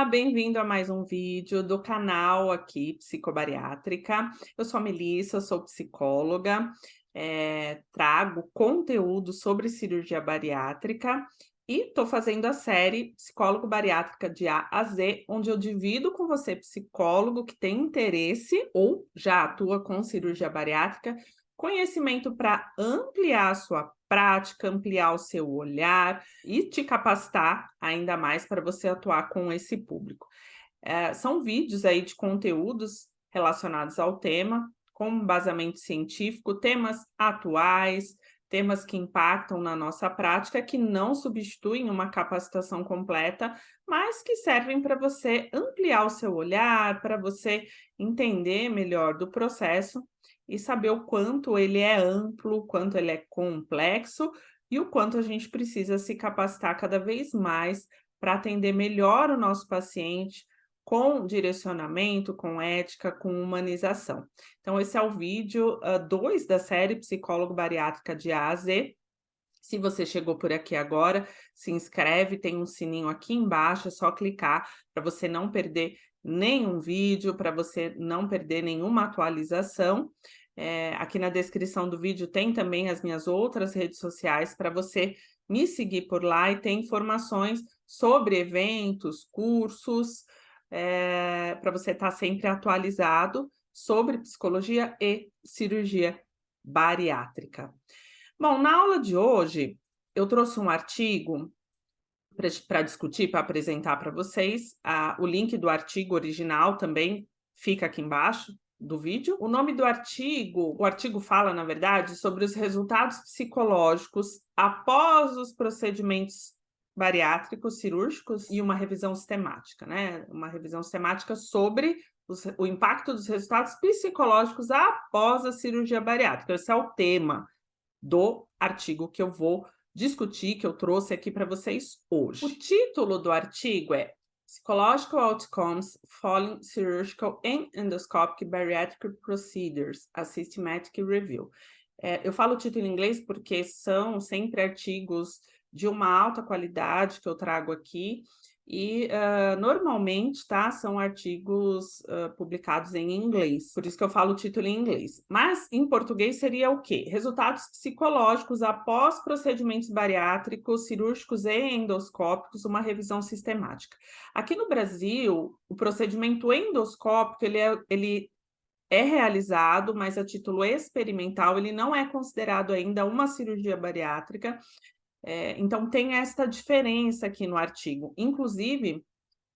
Olá, bem-vindo a mais um vídeo do canal aqui, Psicobariátrica. Eu sou a Melissa, sou psicóloga, trago conteúdo sobre cirurgia bariátrica e estou fazendo a série Psicólogo Bariátrica de A a Z, onde eu divido com você, psicólogo que tem interesse ou já atua com cirurgia bariátrica, conhecimento para ampliar a sua prática, ampliar o seu olhar e te capacitar ainda mais para você atuar com esse público. São vídeos aí de conteúdos relacionados ao tema, com embasamento científico, temas atuais, temas que impactam na nossa prática, que não substituem uma capacitação completa, mas que servem para você ampliar o seu olhar, para você entender melhor do processo e saber o quanto ele é amplo, o quanto ele é complexo e o quanto a gente precisa se capacitar cada vez mais para atender melhor o nosso paciente, com direcionamento, com ética, com humanização. Então, esse é o vídeo 2 da série Psicólogo Bariátrica de A a Z. Se você chegou por aqui agora, se inscreve, tem um sininho aqui embaixo, é só clicar para você não perder nenhum vídeo, para você não perder nenhuma atualização. Aqui na descrição do vídeo tem também as minhas outras redes sociais para você me seguir por lá e ter informações sobre eventos, cursos, para você estar sempre atualizado sobre psicologia e cirurgia bariátrica. Bom, na aula de hoje, eu trouxe um artigo para discutir, para apresentar para vocês. O link do artigo original também fica aqui embaixo do vídeo. O nome do artigo, o artigo fala, na verdade, sobre os resultados psicológicos após os procedimentos bariátricos, cirúrgicos e uma revisão sistemática, né? Uma revisão sistemática sobre o impacto dos resultados psicológicos após a cirurgia bariátrica. Esse é o tema do artigo que eu vou discutir, que eu trouxe aqui para vocês hoje. O título do artigo é Psychological Outcomes Following Surgical and Endoscopic Bariatric Procedures, a Systematic Review. Eu falo o título em inglês porque são sempre artigos de uma alta qualidade que eu trago aqui e normalmente, tá, são artigos publicados em inglês, por isso que eu falo o título em inglês. Mas em português seria o quê? Resultados psicológicos após procedimentos bariátricos, cirúrgicos e endoscópicos, uma revisão sistemática. Aqui no Brasil, o procedimento endoscópico, ele é realizado, mas a título experimental, ele não é considerado ainda uma cirurgia bariátrica. Então, tem esta diferença aqui no artigo. Inclusive,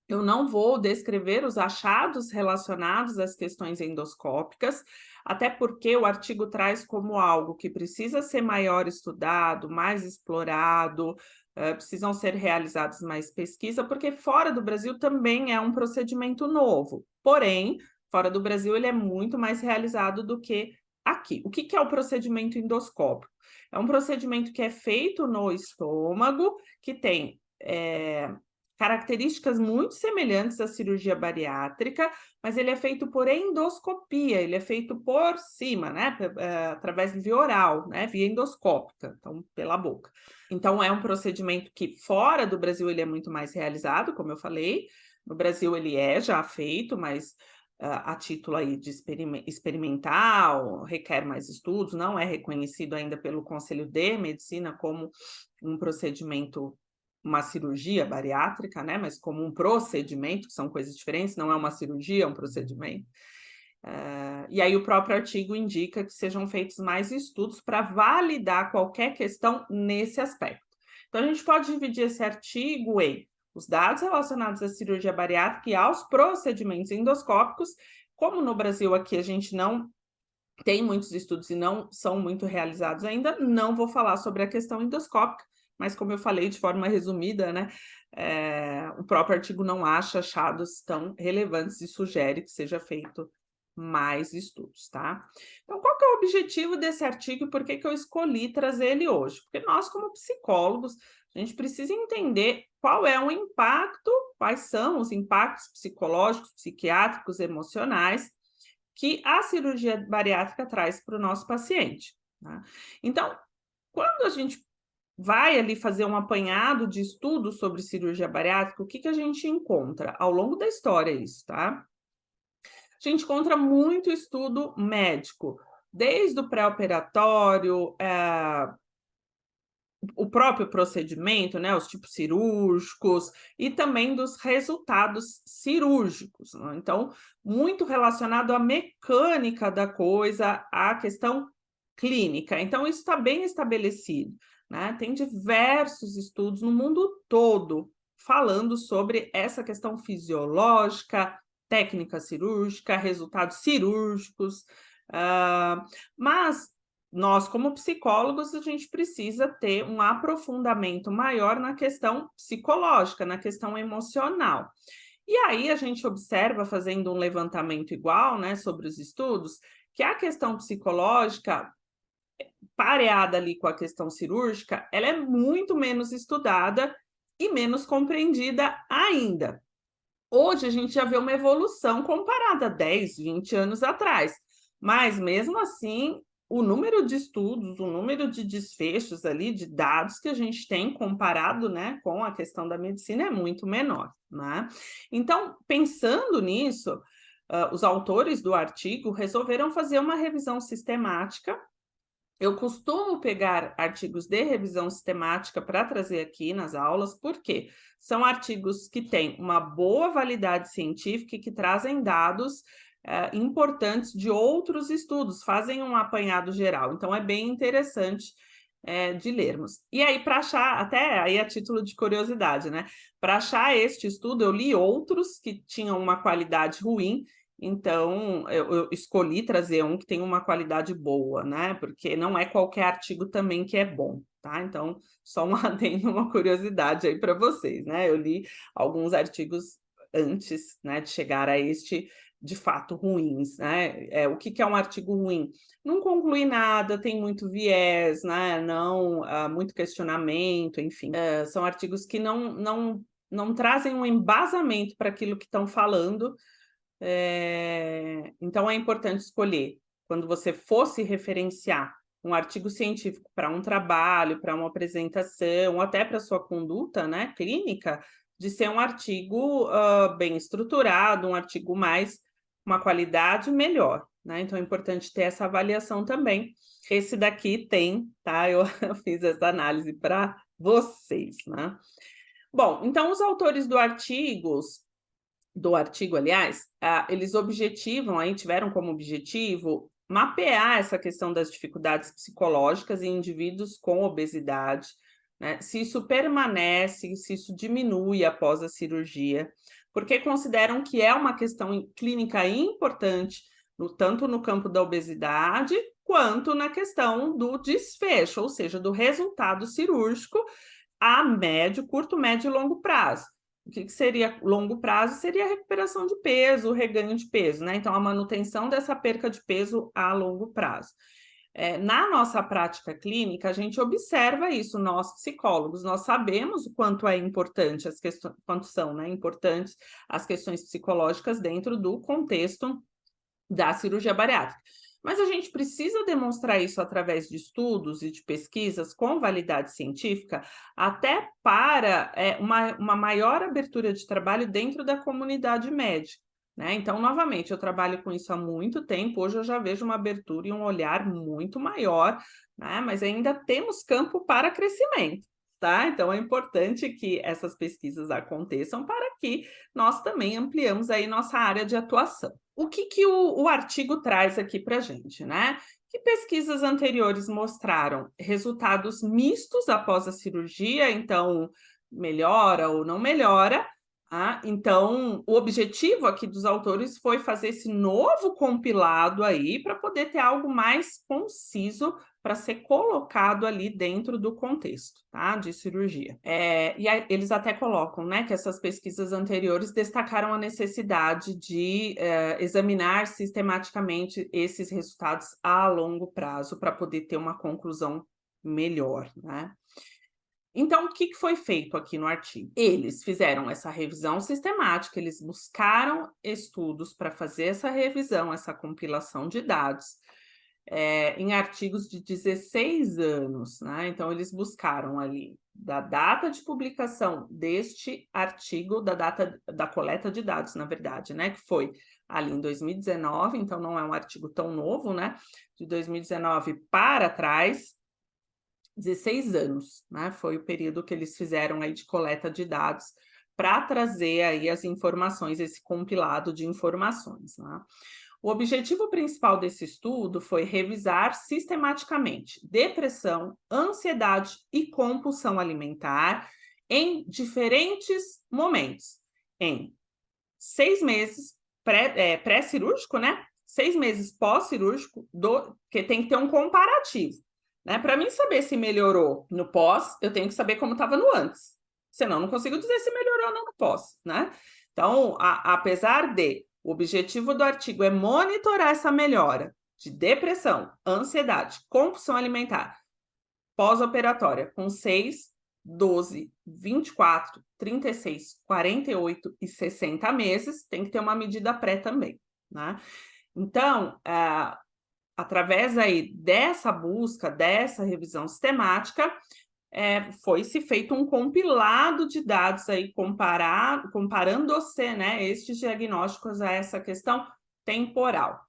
eu não vou descrever os achados relacionados às questões endoscópicas, até porque o artigo traz como algo que precisa ser maior estudado, mais explorado, precisam ser realizadas mais pesquisa, porque fora do Brasil também é um procedimento novo. Porém, fora do Brasil ele é muito mais realizado do que aqui. O que é o procedimento endoscópico? É um procedimento que é feito no estômago, que tem características muito semelhantes à cirurgia bariátrica, mas ele é feito por endoscopia, ele é feito por cima, né, através de via oral, né, via endoscópica, então pela boca. Então é um procedimento que fora do Brasil ele é muito mais realizado, como eu falei. No Brasil ele é já feito, mas a título aí de experimental, requer mais estudos, não é reconhecido ainda pelo Conselho de Medicina como um procedimento, uma cirurgia bariátrica, né? Mas como um procedimento, que são coisas diferentes, não é uma cirurgia, é um procedimento. E aí o próprio artigo indica que sejam feitos mais estudos para validar qualquer questão nesse aspecto. Então, a gente pode dividir esse artigo em os dados relacionados à cirurgia bariátrica e aos procedimentos endoscópicos. Como no Brasil aqui a gente não tem muitos estudos e não são muito realizados ainda, não vou falar sobre a questão endoscópica, mas como eu falei de forma resumida, né, o próprio artigo não acha achados tão relevantes e sugere que seja feito mais estudos, tá? Então, qual que é o objetivo desse artigo e por que que eu escolhi trazer ele hoje? Porque nós, como psicólogos, a gente precisa entender qual é o impacto, quais são os impactos psicológicos, psiquiátricos, emocionais que a cirurgia bariátrica traz para o nosso paciente, tá? Então, quando a gente vai ali fazer um apanhado de estudos sobre cirurgia bariátrica, o que que a gente encontra? Ao longo da história isso, tá? A gente encontra muito estudo médico, desde o pré-operatório, o próprio procedimento, né, os tipos cirúrgicos e também dos resultados cirúrgicos, né? Então, muito relacionado à mecânica da coisa, à questão clínica. Então, isso está bem estabelecido, né? Tem diversos estudos no mundo todo falando sobre essa questão fisiológica, técnica cirúrgica, resultados cirúrgicos, mas nós, como psicólogos, a gente precisa ter um aprofundamento maior na questão psicológica, na questão emocional. E aí a gente observa, fazendo um levantamento igual, né, sobre os estudos, que a questão psicológica, pareada ali com a questão cirúrgica, ela é muito menos estudada e menos compreendida ainda. Hoje a gente já vê uma evolução comparada a 10, 20 anos atrás, mas mesmo assim, o número de estudos, o número de desfechos ali, de dados que a gente tem comparado, né, com a questão da medicina é muito menor, né? Então, pensando nisso, os autores do artigo resolveram fazer uma revisão sistemática. Eu costumo pegar artigos de revisão sistemática para trazer aqui nas aulas, porque são artigos que têm uma boa validade científica e que trazem dados importantes de outros estudos, fazem um apanhado geral. Então, é bem interessante de lermos. E aí, para achar, até aí a título de curiosidade, né? Para achar este estudo, eu li outros que tinham uma qualidade ruim, então eu escolhi trazer um que tem uma qualidade boa, né? Porque não é qualquer artigo também que é bom, tá? Então, só um adendo, uma curiosidade aí para vocês, né? Eu li alguns artigos antes, né, de chegar a este, de fato, ruins, né? O que que é um artigo ruim? Não conclui nada, tem muito viés, né? Não, muito questionamento, enfim. São artigos que não trazem um embasamento para aquilo que estão falando. Então, é importante escolher, quando você for se referenciar um artigo científico para um trabalho, para uma apresentação, até para sua conduta, né, clínica, de ser um artigo bem estruturado, um artigo mais, uma qualidade melhor, né? Então, é importante ter essa avaliação também. Esse daqui tem, tá? Eu fiz essa análise para vocês, né? Bom, então, os autores do artigo, aliás, eles objetivam, aí tiveram como objetivo mapear essa questão das dificuldades psicológicas em indivíduos com obesidade, né? Se isso permanece, se isso diminui após a cirurgia, porque consideram que é uma questão clínica importante, tanto no campo da obesidade, quanto na questão do desfecho, ou seja, do resultado cirúrgico a médio, curto, médio e longo prazo. O que seria longo prazo? Seria a recuperação de peso, o reganho de peso, né? Então, a manutenção dessa perca de peso a longo prazo. Na nossa prática clínica, a gente observa isso, nós psicólogos, nós sabemos o quanto é importante as questões, quanto são, né, importantes as questões psicológicas dentro do contexto da cirurgia bariátrica. Mas a gente precisa demonstrar isso através de estudos e de pesquisas com validade científica, até para uma maior abertura de trabalho dentro da comunidade médica, né? Então, novamente, eu trabalho com isso há muito tempo, hoje eu já vejo uma abertura e um olhar muito maior, né? Mas ainda temos campo para crescimento. Tá? Então, é importante que essas pesquisas aconteçam para que nós também ampliamos aí nossa área de atuação. O que que o artigo traz aqui para a gente, né? Que pesquisas anteriores mostraram resultados mistos após a cirurgia, então melhora ou não melhora. Então, o objetivo aqui dos autores foi fazer esse novo compilado aí para poder ter algo mais conciso para ser colocado ali dentro do contexto, tá, de cirurgia. E aí, eles até colocam, né, que essas pesquisas anteriores destacaram a necessidade de examinar sistematicamente esses resultados a longo prazo para poder ter uma conclusão melhor, né? Então, o que foi feito aqui no artigo? Eles fizeram essa revisão sistemática, eles buscaram estudos para fazer essa revisão, essa compilação de dados, em artigos de 16 anos, né? Então, eles buscaram ali da data de publicação deste artigo, da data da coleta de dados, na verdade, né? Que foi ali em 2019, então não é um artigo tão novo, né? De 2019 para trás, 16 anos, né? Foi o período que eles fizeram aí de coleta de dados para trazer aí as informações, esse compilado de informações, né? O objetivo principal desse estudo foi revisar sistematicamente depressão, ansiedade e compulsão alimentar em diferentes momentos, em 6 meses pré-cirúrgico, né? 6 meses pós-cirúrgico, que tem que ter um comparativo, né? Para mim saber se melhorou no pós, eu tenho que saber como estava no antes. Senão, não consigo dizer se melhorou ou não no pós, né? Então, apesar de o objetivo do artigo é monitorar essa melhora de depressão, ansiedade, compulsão alimentar pós-operatória com 6, 12, 24, 36, 48 e 60 meses, tem que ter uma medida pré também, né? Então, através aí dessa busca, dessa revisão sistemática, foi-se feito um compilado de dados aí comparando-se, né, estes diagnósticos a essa questão temporal.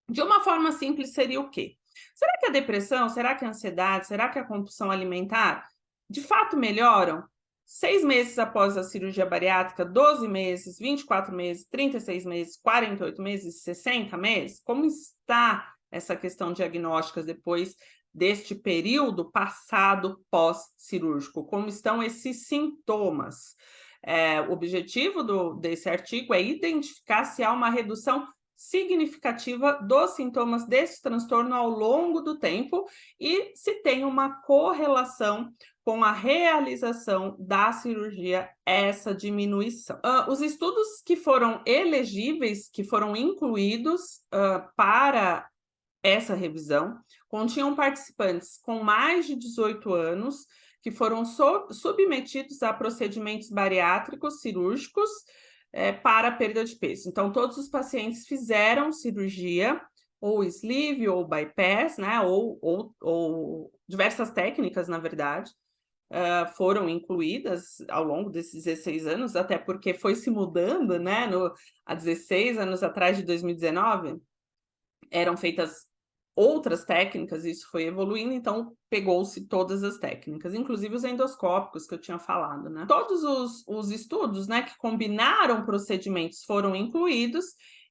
De uma forma simples, seria o quê? Será que a depressão, será que a ansiedade, será que a compulsão alimentar, de fato melhoram 6 meses após a cirurgia bariátrica, 12 meses, 24 meses, 36 meses, 48 meses, 60 meses? Como está essa questão diagnóstica depois deste período passado pós-cirúrgico? Como estão esses sintomas? O objetivo desse artigo é identificar se há uma redução significativa dos sintomas desse transtorno ao longo do tempo e se tem uma correlação com a realização da cirurgia, essa diminuição. Os estudos que foram elegíveis, que foram incluídos para essa revisão, continham participantes com mais de 18 anos que foram submetidos a procedimentos bariátricos cirúrgicos para perda de peso. Então, todos os pacientes fizeram cirurgia, ou sleeve, ou bypass, né? Ou diversas técnicas, na verdade, foram incluídas ao longo desses 16 anos, até porque foi se mudando, né? Há 16 anos atrás, de 2019, eram feitas outras técnicas, isso foi evoluindo, então pegou-se todas as técnicas, inclusive os endoscópicos que eu tinha falado, né? Todos os estudos, né, que combinaram procedimentos foram incluídos,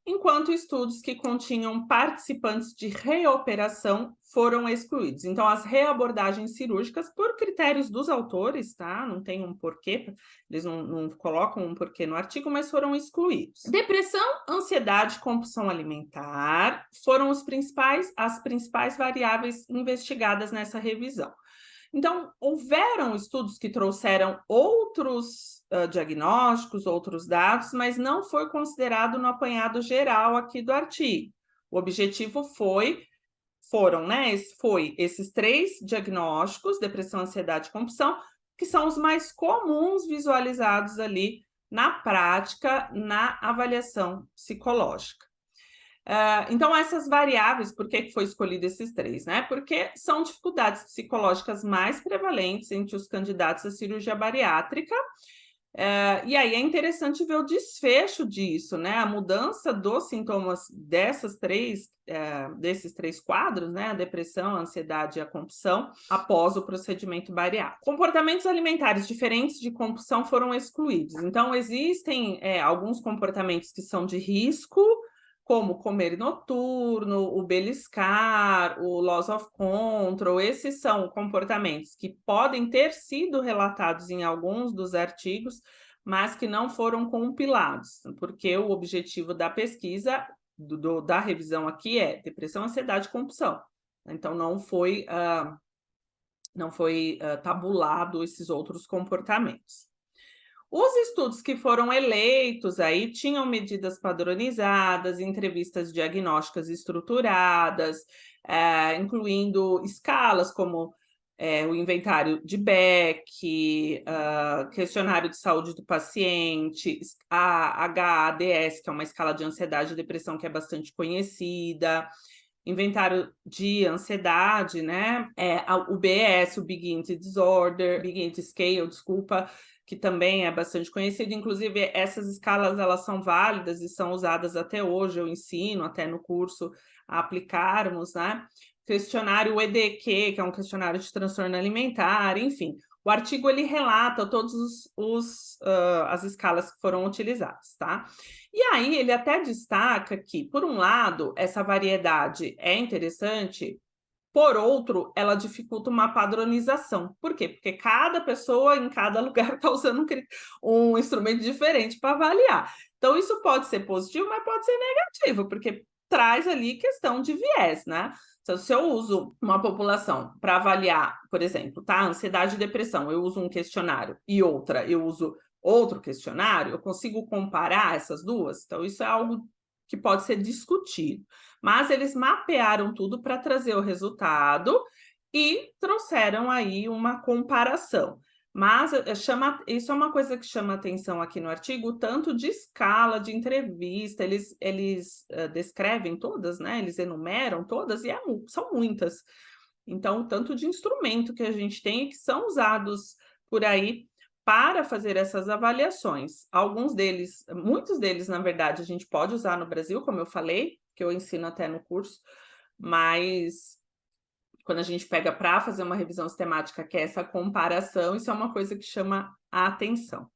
enquanto estudos que continham participantes de reoperação foram excluídos. Então, as reabordagens cirúrgicas, por critérios dos autores, tá? Não tem um porquê, eles não colocam um porquê no artigo, mas foram excluídos. Depressão, ansiedade, compulsão alimentar foram as principais variáveis investigadas nessa revisão. Então, houveram estudos que trouxeram outros diagnósticos, outros dados, mas não foi considerado no apanhado geral aqui do artigo. O objetivo foi esses 3 diagnósticos, depressão, ansiedade e compulsão, que são os mais comuns visualizados ali na prática, na avaliação psicológica. Então, essas variáveis, por que foi escolhido esses 3, né? Porque são dificuldades psicológicas mais prevalentes entre os candidatos à cirurgia bariátrica, e aí é interessante ver o desfecho disso, né? A mudança dos sintomas desses 3 quadros, né? A depressão, a ansiedade e a compulsão, após o procedimento bariátrico. Comportamentos alimentares diferentes de compulsão foram excluídos. Então, existem alguns comportamentos que são de risco, como comer noturno, o beliscar, o loss of control. Esses são comportamentos que podem ter sido relatados em alguns dos artigos, mas que não foram compilados, porque o objetivo da pesquisa, da revisão aqui, é depressão, ansiedade e compulsão. Então, não foi tabulado esses outros comportamentos. Os estudos que foram eleitos aí tinham medidas padronizadas, entrevistas diagnósticas estruturadas, incluindo escalas como o inventário de Beck, questionário de saúde do paciente, a HADS, que é uma escala de ansiedade e depressão que é bastante conhecida, inventário de ansiedade, né? O BES, o Big Eating Disorder, Big Eating Scale, desculpa, que também é bastante conhecido. Inclusive, essas escalas, elas são válidas e são usadas até hoje, eu ensino até no curso a aplicarmos, né? Questionário EDQ, que é um questionário de transtorno alimentar, enfim. O artigo, ele relata todas as escalas que foram utilizadas, tá? E aí ele até destaca que, por um lado, essa variedade é interessante, por outro, ela dificulta uma padronização. Por quê? Porque cada pessoa em cada lugar está usando um instrumento diferente para avaliar. Então, isso pode ser positivo, mas pode ser negativo, porque traz ali questão de viés, né? Então, se eu uso uma população para avaliar, por exemplo, tá? Ansiedade e depressão, eu uso um questionário e outra, eu uso outro questionário, eu consigo comparar essas duas? Então, isso é algo que pode ser discutido. Mas eles mapearam tudo para trazer o resultado e trouxeram aí uma comparação. Mas isso é uma coisa que chama atenção aqui no artigo, tanto de escala, de entrevista, eles descrevem todas, né? Eles enumeram todas, e são muitas. Então, tanto de instrumento que a gente tem que são usados por aí para fazer essas avaliações. Muitos deles, na verdade, a gente pode usar no Brasil, como eu falei, que eu ensino até no curso, mas quando a gente pega para fazer uma revisão sistemática, que é essa comparação, isso é uma coisa que chama a atenção.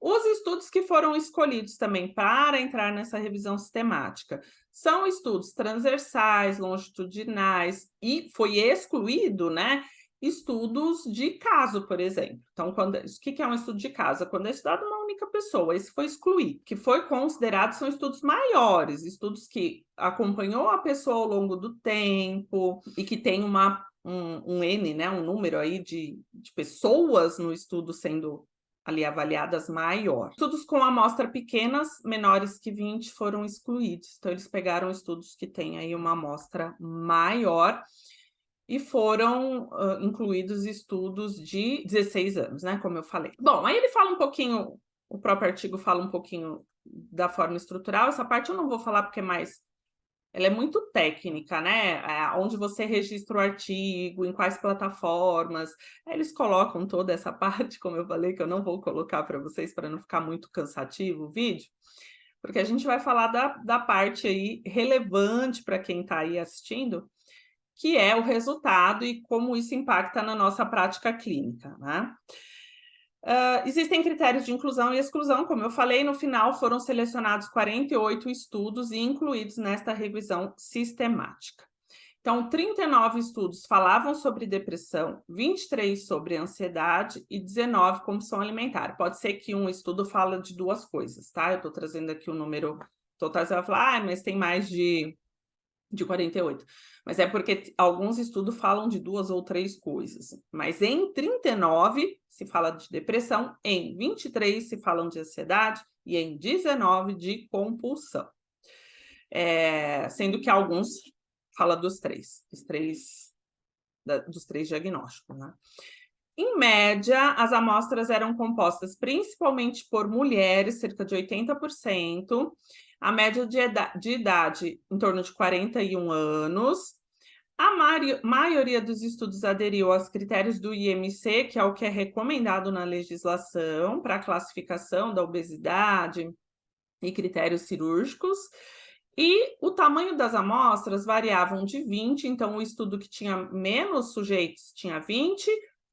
Os estudos que foram escolhidos também para entrar nessa revisão sistemática são estudos transversais, longitudinais, e foi excluído, né, estudos de caso, por exemplo. Então, o que é um estudo de caso? Quando é estudado uma única pessoa, esse foi excluído. O que foi considerado são estudos maiores, estudos que acompanhou a pessoa ao longo do tempo e que tem um N, né, um número aí de pessoas no estudo sendo ali avaliadas maior. Estudos com amostra pequenas, menores que 20, foram excluídos. Então, eles pegaram estudos que têm aí uma amostra maior e foram incluídos estudos de 16 anos, né? Como eu falei. Bom, aí ele fala um pouquinho, o próprio artigo fala um pouquinho da forma estrutural. Essa parte eu não vou falar porque ela é muito técnica, né? Onde você registra o artigo, em quais plataformas. Eles colocam toda essa parte, como eu falei, que eu não vou colocar para vocês, para não ficar muito cansativo o vídeo, porque a gente vai falar da parte aí relevante para quem está aí assistindo, que é o resultado e como isso impacta na nossa prática clínica, né? Existem critérios de inclusão e exclusão, como eu falei, no final foram selecionados 48 estudos e incluídos nesta revisão sistemática. Então, 39 estudos falavam sobre depressão, 23 sobre ansiedade e 19 compulsão alimentar. Pode ser que um estudo fala de duas coisas, tá? Eu estou trazendo aqui o número total, você vai falar, mas tem mais de 48. Mas é porque alguns estudos falam de 2 ou 3 coisas. Mas em 39 se fala de depressão, em 23 se falam de ansiedade e em 19 de compulsão. Sendo que alguns falam dos três diagnósticos, né? Em média, as amostras eram compostas principalmente por mulheres, cerca de 80%, a média de idade em torno de 41 anos. A maioria dos estudos aderiu aos critérios do IMC, que é o que é recomendado na legislação para a classificação da obesidade e critérios cirúrgicos. E o tamanho das amostras variavam de 20, então o estudo que tinha menos sujeitos tinha 20,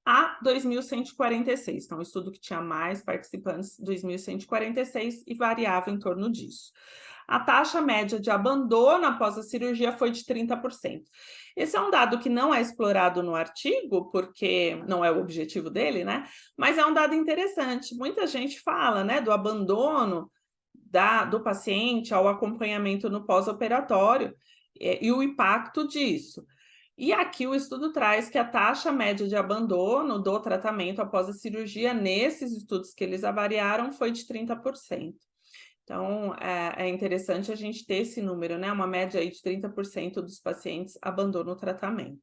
a 2.146. Então, o estudo que tinha mais participantes, 2.146, e variava em torno disso. A taxa média de abandono após a cirurgia foi de 30%. Esse é um dado que não é explorado no artigo, porque não é o objetivo dele, né? Mas é um dado interessante. Muita gente fala, né, do abandono do paciente ao acompanhamento no pós-operatório e o impacto disso. E aqui o estudo traz que a taxa média de abandono do tratamento após a cirurgia, nesses estudos que eles avaliaram, foi de 30%. Então, é interessante a gente ter esse número, né? Uma média aí de 30% dos pacientes abandonam o tratamento.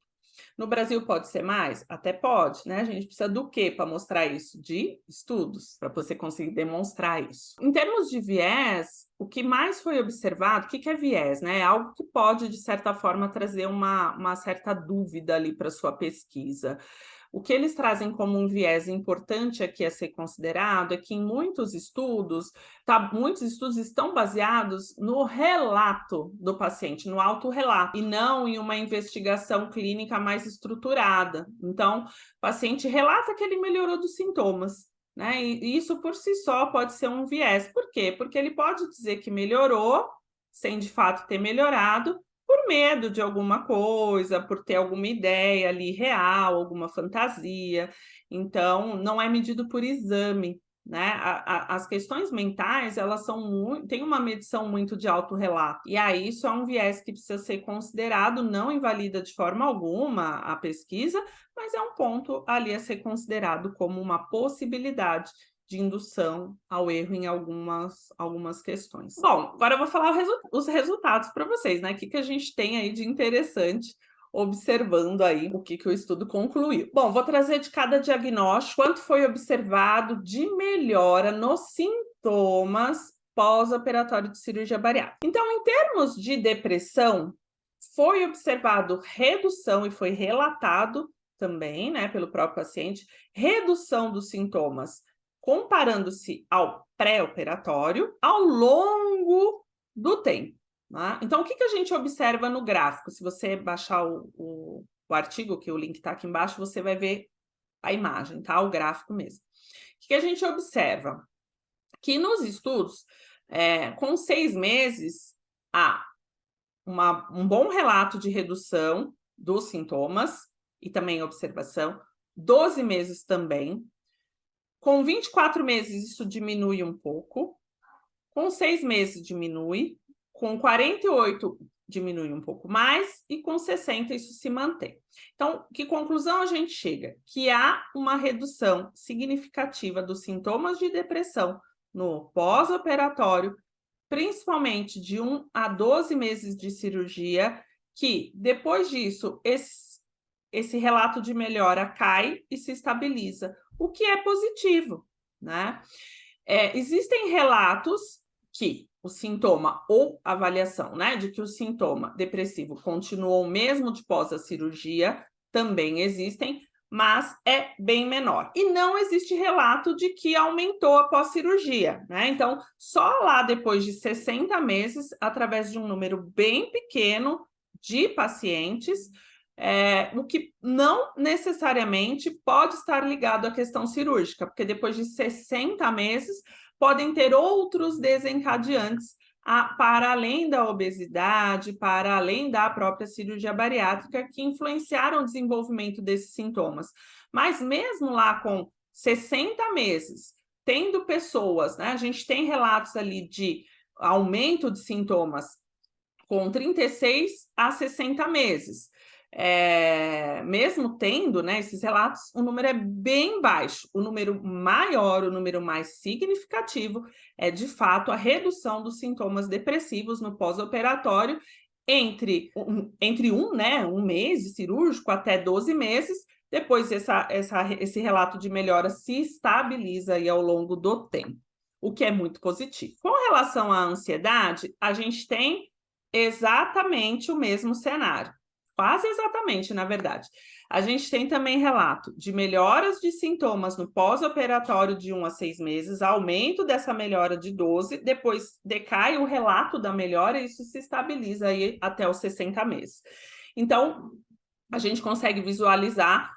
No Brasil pode ser mais? Até pode, né? A gente precisa do quê para mostrar isso? De estudos, para você conseguir demonstrar isso. Em termos de viés, o que mais foi observado, o que é viés, né? É algo que pode, de certa forma, trazer uma certa dúvida ali para sua pesquisa. O que eles trazem como um viés importante aqui a ser considerado é que em muitos estudos estão baseados no relato do paciente, no autorrelato, e não em uma investigação clínica mais estruturada. Então, o paciente relata que ele melhorou dos sintomas, né? E isso por si só pode ser um viés. Por quê? Porque ele pode dizer que melhorou, sem de fato ter melhorado, por medo de alguma coisa, por ter alguma ideia ali real, alguma fantasia. Então, não é medido por exame, né? As questões mentais, elas têm uma medição muito de autorrelato. E aí, isso é um viés que precisa ser considerado, não invalida de forma alguma a pesquisa, mas é um ponto ali a ser considerado como uma possibilidade de indução ao erro em algumas questões. Bom, agora eu vou falar os resultados para vocês, né? O que a gente tem aí de interessante observando aí o que o estudo concluiu. Bom, vou trazer de cada diagnóstico quanto foi observado de melhora nos sintomas pós-operatório de cirurgia bariátrica. Então, em termos de depressão, foi observado redução e foi relatado também, né, pelo próprio paciente, redução dos sintomas comparando-se ao pré-operatório ao longo do tempo. Né? Então, o que a gente observa no gráfico? Se você baixar o artigo, que o link está aqui embaixo, você vai ver a imagem, tá? O gráfico mesmo. O que a gente observa? Que nos estudos, com 6 meses, há um bom relato de redução dos sintomas e também observação, 12 meses também. Com 24 meses, isso diminui um pouco. Com 6 meses, diminui. Com 48, diminui um pouco mais. E com 60, isso se mantém. Então, que conclusão a gente chega? Que há uma redução significativa dos sintomas de depressão no pós-operatório, principalmente de 1 a 12 meses de cirurgia, que depois disso, esse relato de melhora cai e se estabiliza, o que é positivo, né? Existem relatos que o sintoma ou avaliação, né, de que o sintoma depressivo continuou mesmo após a cirurgia, também existem, mas é bem menor. E não existe relato de que aumentou após cirurgia, né? Então, só lá depois de 60 meses, através de um número bem pequeno de pacientes, o que não necessariamente pode estar ligado à questão cirúrgica, porque depois de 60 meses podem ter outros desencadeantes para além da obesidade, para além da própria cirurgia bariátrica, que influenciaram o desenvolvimento desses sintomas. Mas mesmo lá com 60 meses, tendo pessoas, né, a gente tem relatos ali de aumento de sintomas com 36 a 60 meses. Mesmo tendo, né, esses relatos, o número é bem baixo. O número maior, o número mais significativo é, de fato, a redução dos sintomas depressivos no pós-operatório entre um mês cirúrgico até 12 meses. Depois, esse relato de melhora se estabiliza aí ao longo do tempo, o que é muito positivo. Com relação à ansiedade, a gente tem exatamente o mesmo cenário. Quase exatamente, na verdade. A gente tem também relato de melhoras de sintomas no pós-operatório de 1 a 6 meses, aumento dessa melhora de 12, depois decai o relato da melhora e isso se estabiliza aí até os 60 meses. Então, a gente consegue visualizar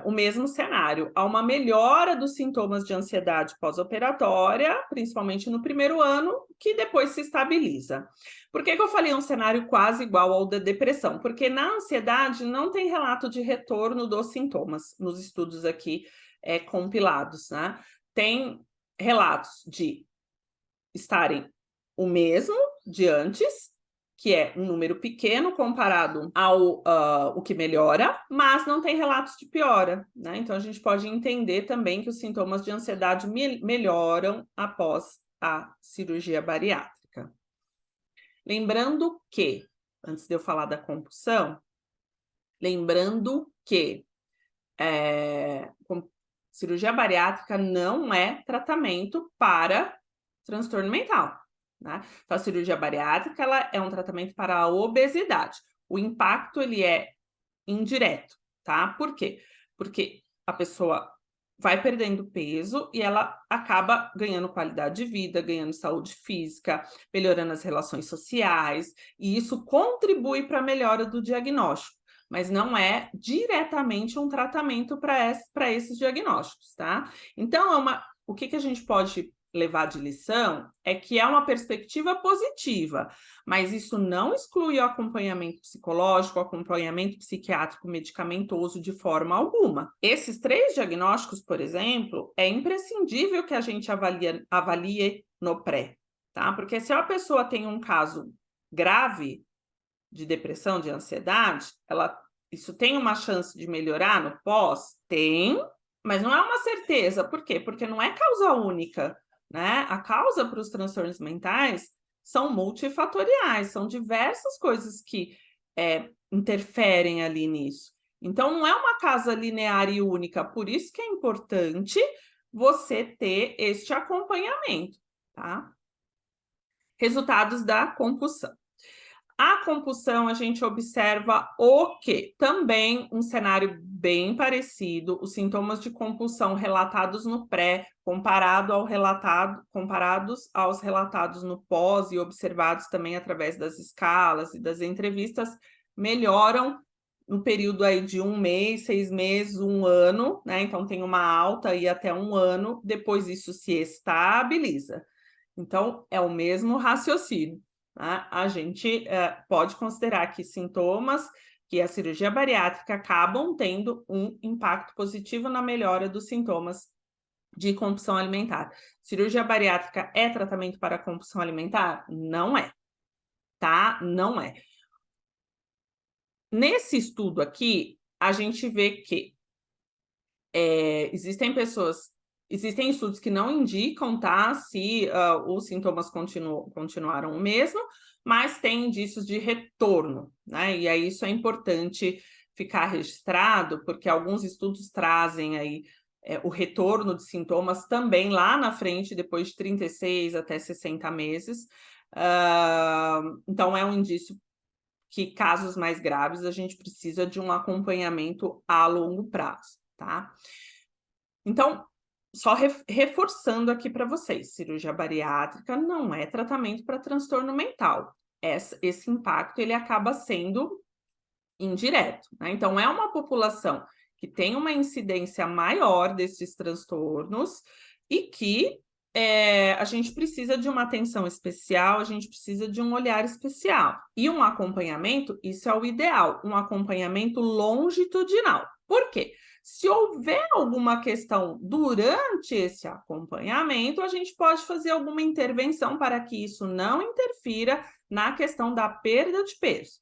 o mesmo cenário. Há uma melhora dos sintomas de ansiedade pós-operatória, principalmente no primeiro ano, que depois se estabiliza. Por que eu falei um cenário quase igual ao da depressão? Porque na ansiedade não tem relato de retorno dos sintomas nos estudos aqui compilados, né? Tem relatos de estarem o mesmo de antes, que é um número pequeno comparado ao o que melhora, mas não tem relatos de piora, né? Então, a gente pode entender também que os sintomas de ansiedade melhoram após a cirurgia bariátrica. Lembrando que, antes de eu falar da compulsão, Lembrando que cirurgia bariátrica não é tratamento para transtorno mental, né? Então, a cirurgia bariátrica ela é um tratamento para a obesidade. O impacto ele é indireto, tá? Por quê? Porque a pessoa vai perdendo peso e ela acaba ganhando qualidade de vida, ganhando saúde física, melhorando as relações sociais, e isso contribui para a melhora do diagnóstico, mas não é diretamente um tratamento para esses diagnósticos, tá? Então, o que a gente pode levar de lição é que é uma perspectiva positiva, mas isso não exclui o acompanhamento psicológico, o acompanhamento psiquiátrico medicamentoso de forma alguma. Esses 3 diagnósticos, por exemplo, é imprescindível que a gente avalie no pré, tá? Porque se a pessoa tem um caso grave de depressão, de ansiedade, isso tem uma chance de melhorar no pós? Tem, mas não é uma certeza. Por quê? Porque não é causa única, né? A causa para os transtornos mentais são multifatoriais, são diversas coisas que interferem ali nisso. Então, não é uma causa linear e única, por isso que é importante você ter este acompanhamento, tá? Resultados da compulsão. A compulsão, a gente observa o quê? Também um cenário bem parecido, os sintomas de compulsão relatados no pré, comparados aos relatados no pós e observados também através das escalas e das entrevistas, melhoram no período aí de 1 mês, 6 meses, 1 ano, né? Então, tem uma alta aí até 1 ano, depois isso se estabiliza. Então, é o mesmo raciocínio. A gente pode considerar que sintomas que a cirurgia bariátrica acabam tendo um impacto positivo na melhora dos sintomas de compulsão alimentar. Cirurgia bariátrica é tratamento para compulsão alimentar? Não é, tá? Não é. Nesse estudo aqui, a gente vê que existem estudos que não indicam, tá, se os sintomas continuaram o mesmo, mas tem indícios de retorno, né? E aí isso é importante ficar registrado, porque alguns estudos trazem aí o retorno de sintomas também lá na frente, depois de 36 até 60 meses. Então, é um indício que casos mais graves a gente precisa de um acompanhamento a longo prazo, tá? Então, só reforçando aqui para vocês, cirurgia bariátrica não é tratamento para transtorno mental. Esse impacto ele acaba sendo indireto, né? Então, é uma população que tem uma incidência maior desses transtornos e que a gente precisa de uma atenção especial, a gente precisa de um olhar especial. E um acompanhamento, isso é o ideal, um acompanhamento longitudinal. Por quê? Se houver alguma questão durante esse acompanhamento, a gente pode fazer alguma intervenção para que isso não interfira na questão da perda de peso.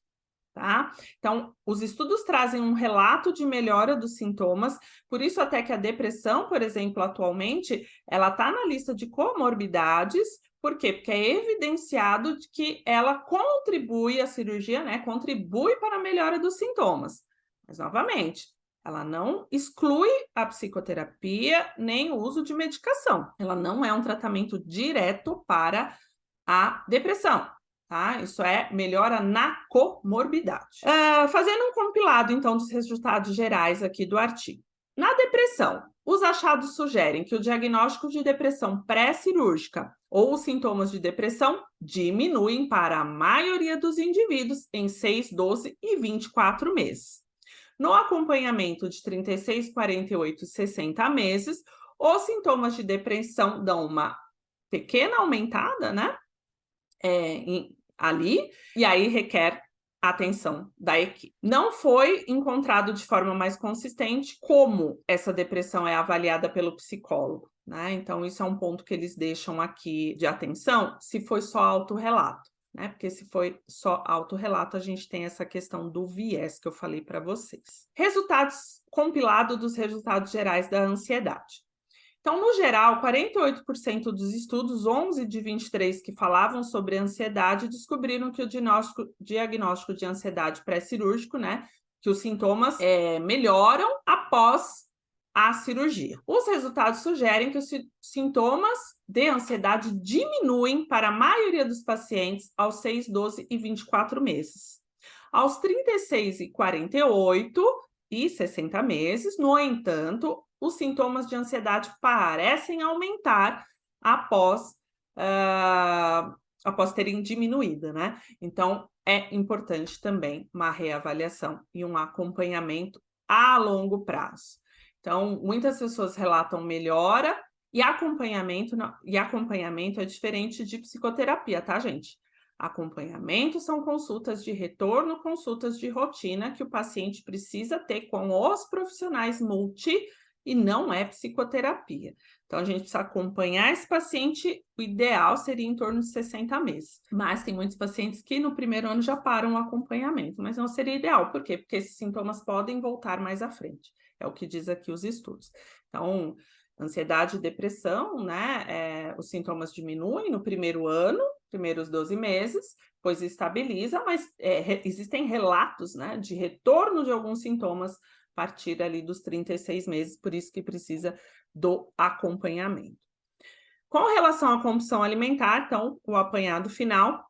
Tá? Então, os estudos trazem um relato de melhora dos sintomas, por isso até que a depressão, por exemplo, atualmente, ela está na lista de comorbidades. Por quê? Porque é evidenciado de que ela contribui, a cirurgia, né, contribui para a melhora dos sintomas. Mas, novamente, ela não exclui a psicoterapia nem o uso de medicação. Ela não é um tratamento direto para a depressão. Tá? Isso melhora na comorbidade. Fazendo um compilado, então, dos resultados gerais aqui do artigo. Na depressão, os achados sugerem que o diagnóstico de depressão pré-cirúrgica ou os sintomas de depressão diminuem para a maioria dos indivíduos em 6, 12 e 24 meses. No acompanhamento de 36, 48 e 60 meses, os sintomas de depressão dão uma pequena aumentada, né? Ali, e aí requer atenção da equipe. Não foi encontrado de forma mais consistente como essa depressão é avaliada pelo psicólogo, né? Então, isso é um ponto que eles deixam aqui de atenção, se foi só autorrelato, né? Porque se foi só autorrelato, a gente tem essa questão do viés que eu falei para vocês. Compilado dos resultados gerais da ansiedade. Então, no geral, 48% dos estudos, 11 de 23 que falavam sobre ansiedade, descobriram que o diagnóstico de ansiedade pré-cirúrgico, né, que os sintomas melhoram após a cirurgia. Os resultados sugerem que os sintomas de ansiedade diminuem para a maioria dos pacientes aos 6, 12 e 24 meses. Aos 36 e 48 e 60 meses, no entanto, os sintomas de ansiedade parecem aumentar após terem diminuído, né? Então, é importante também uma reavaliação e um acompanhamento a longo prazo. Então, muitas pessoas relatam melhora e acompanhamento é diferente de psicoterapia, tá, gente? Acompanhamento são consultas de retorno, consultas de rotina que o paciente precisa ter com os profissionais multi e não é psicoterapia. Então, a gente precisa acompanhar esse paciente, o ideal seria em torno de 60 meses. Mas tem muitos pacientes que no primeiro ano já param o acompanhamento, mas não seria ideal. Por quê? Porque esses sintomas podem voltar mais à frente. É o que diz aqui os estudos. Então, ansiedade e depressão, né? Os sintomas diminuem no primeiro ano, primeiros 12 meses, depois estabiliza, mas existem relatos, né, de retorno de alguns sintomas a partir ali dos 36 meses, por isso que precisa do acompanhamento. Com relação à compulsão alimentar, então, o apanhado final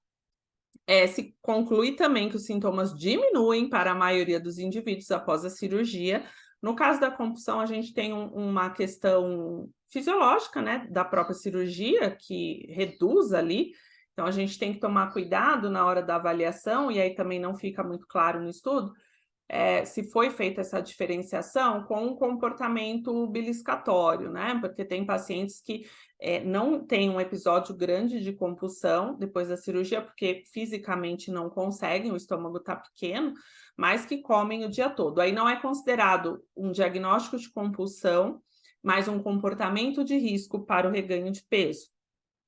se conclui também que os sintomas diminuem para a maioria dos indivíduos após a cirurgia. No caso da compulsão, a gente tem uma questão fisiológica, né, da própria cirurgia, que reduz ali. Então, a gente tem que tomar cuidado na hora da avaliação, e aí também não fica muito claro no estudo, se foi feita essa diferenciação com o comportamento beliscatório, né? Porque tem pacientes que não têm um episódio grande de compulsão depois da cirurgia, porque fisicamente não conseguem, o estômago está pequeno, mas que comem o dia todo. Aí não é considerado um diagnóstico de compulsão, mas um comportamento de risco para o reganho de peso.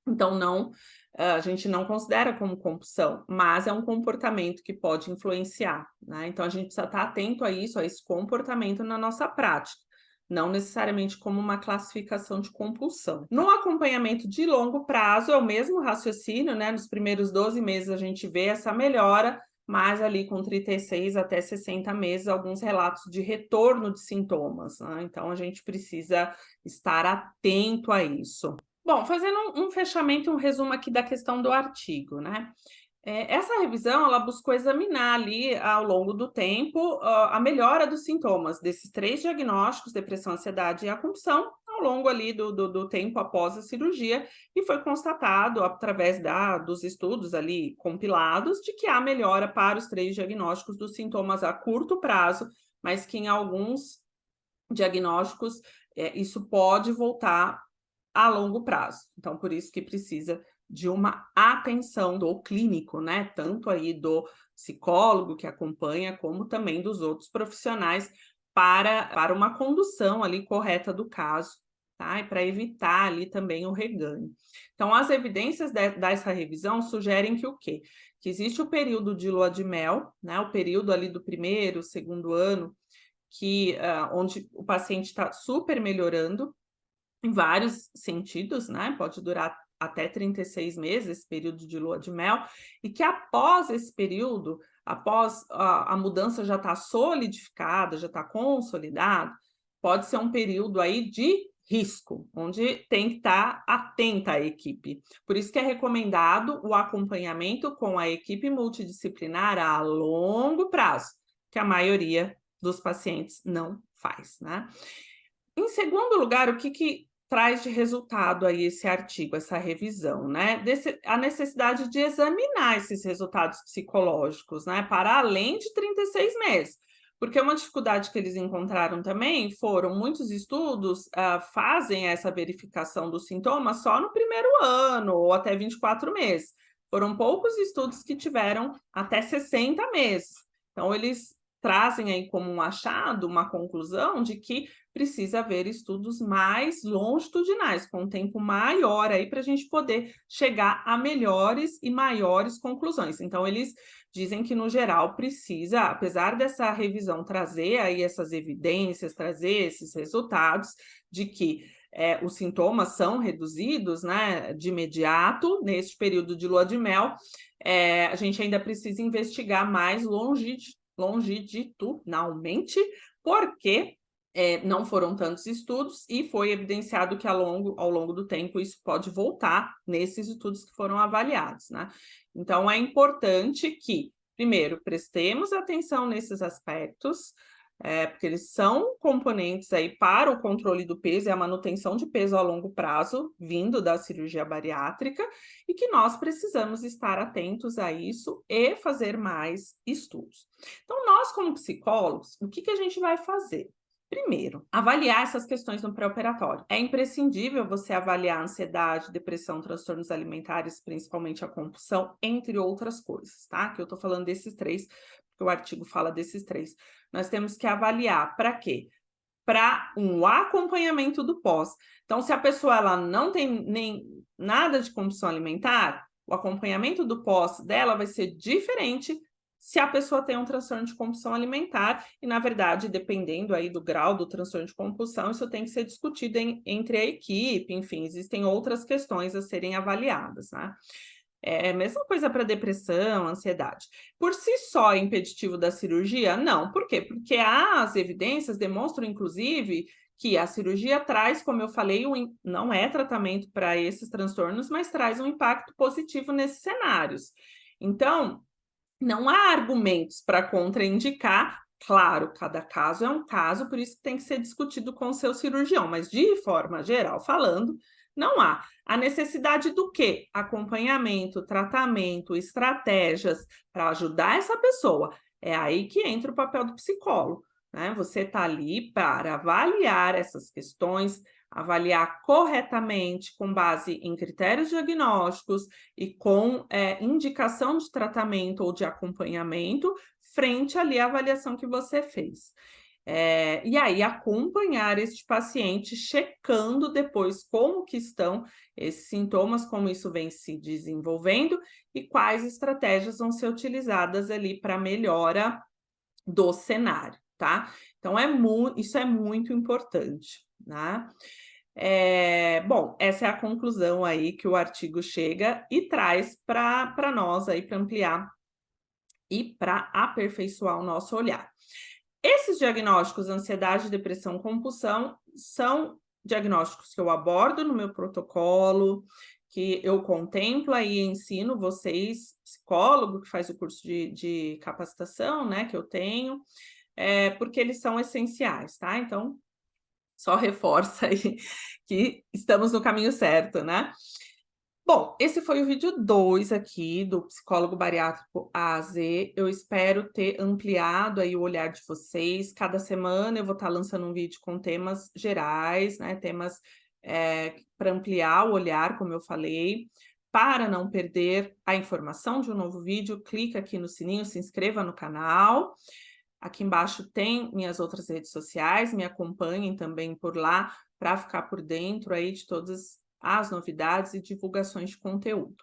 Então, a gente não considera como compulsão, mas é um comportamento que pode influenciar, né? Então, a gente precisa estar atento a isso, a esse comportamento na nossa prática, não necessariamente como uma classificação de compulsão. No acompanhamento de longo prazo, é o mesmo raciocínio, né? Nos primeiros 12 meses a gente vê essa melhora, mas ali com 36 até 60 meses, alguns relatos de retorno de sintomas, né? Então, a gente precisa estar atento a isso. Bom, fazendo um fechamento, um resumo aqui da questão do artigo, né? Essa revisão, ela buscou examinar ali, ao longo do tempo, a melhora dos sintomas desses 3 diagnósticos, depressão, ansiedade e a compulsão, ao longo ali do tempo após a cirurgia, e foi constatado, através dos estudos ali compilados, de que há melhora para os 3 diagnósticos dos sintomas a curto prazo, mas que em alguns diagnósticos isso pode voltar a longo prazo. Então, por isso que precisa de uma atenção do clínico, né? Tanto aí do psicólogo que acompanha, como também dos outros profissionais para uma condução ali correta do caso, tá? E para evitar ali também o reganho. Então, as evidências dessa revisão sugerem que o quê? Que existe o período de lua de mel, né? O período ali do primeiro, segundo ano, onde o paciente está super melhorando, em vários sentidos, né? Pode durar até 36 meses, esse período de lua de mel, e que após esse período, após a mudança já está solidificada, já está consolidada, pode ser um período aí de risco, onde tem que estar atenta a equipe. Por isso que é recomendado o acompanhamento com a equipe multidisciplinar a longo prazo, que a maioria dos pacientes não faz, né? Em segundo lugar, o que traz de resultado aí esse artigo, essa revisão, né? A necessidade de examinar esses resultados psicológicos, né? Para além de 36 meses. Porque uma dificuldade que eles encontraram também foram muitos estudos fazem essa verificação dos sintomas só no primeiro ano ou até 24 meses. Foram poucos estudos que tiveram até 60 meses. Então, eles trazem aí como um achado, uma conclusão de que precisa haver estudos mais longitudinais, com um tempo maior aí para a gente poder chegar a melhores e maiores conclusões. Então, eles dizem que, no geral, precisa, apesar dessa revisão trazer aí essas evidências, trazer esses resultados de que os sintomas são reduzidos, né, de imediato, neste período de lua de mel, a gente ainda precisa investigar mais longitudinalmente, porque não foram tantos estudos e foi evidenciado que ao longo do tempo isso pode voltar nesses estudos que foram avaliados, né? Então, é importante que, primeiro, prestemos atenção nesses aspectos, porque eles são componentes aí para o controle do peso e a manutenção de peso a longo prazo, vindo da cirurgia bariátrica, e que nós precisamos estar atentos a isso e fazer mais estudos. Então, nós, como psicólogos, o que a gente vai fazer? Primeiro, avaliar essas questões no pré-operatório. É imprescindível você avaliar ansiedade, depressão, transtornos alimentares, principalmente a compulsão, entre outras coisas, tá? Que eu tô falando desses três, porque o artigo fala desses três. Nós temos que avaliar para quê? Para um acompanhamento do pós. Então, se a pessoa ela não tem nem nada de compulsão alimentar, o acompanhamento do pós dela vai ser diferente se a pessoa tem um transtorno de compulsão alimentar, e, na verdade, dependendo aí do grau do transtorno de compulsão, isso tem que ser discutido entre a equipe, enfim, existem outras questões a serem avaliadas, né? É a mesma coisa para depressão, ansiedade. Por si só, é impeditivo da cirurgia? Não. Por quê? Porque as evidências demonstram, inclusive, que a cirurgia traz, como eu falei, não é tratamento para esses transtornos, mas traz um impacto positivo nesses cenários. Então, não há argumentos para contraindicar. Claro, cada caso é um caso, por isso que tem que ser discutido com o seu cirurgião, mas de forma geral falando, não há. A necessidade do quê? Acompanhamento, tratamento, estratégias para ajudar essa pessoa. É aí que entra o papel do psicólogo, né? Você está ali para avaliar essas questões, avaliar corretamente com base em critérios diagnósticos e com indicação de tratamento ou de acompanhamento frente ali à avaliação que você fez. E aí acompanhar este paciente, checando depois como que estão esses sintomas, como isso vem se desenvolvendo e quais estratégias vão ser utilizadas ali para melhora do cenário, tá? Então, isso é muito importante, né? Bom, essa é a conclusão aí que o artigo chega e traz para nós aí, para ampliar e para aperfeiçoar o nosso olhar. Esses diagnósticos, ansiedade, depressão, compulsão, são diagnósticos que eu abordo no meu protocolo, que eu contemplo aí e ensino vocês, psicólogo que faz o curso de capacitação, né, que eu tenho, porque eles são essenciais, tá? Então, só reforça aí que estamos no caminho certo, né? Bom, esse foi o vídeo 2 aqui do psicólogo bariátrico A a Z. Eu espero ter ampliado aí o olhar de vocês. Cada semana eu vou estar lançando um vídeo com temas gerais, né? Temas para ampliar o olhar, como eu falei. Para não perder a informação de um novo vídeo, clica aqui no sininho, se inscreva no canal. Aqui embaixo tem minhas outras redes sociais, me acompanhem também por lá para ficar por dentro aí de todas as novidades e divulgações de conteúdo.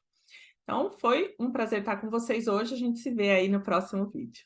Então, foi um prazer estar com vocês hoje, a gente se vê aí no próximo vídeo.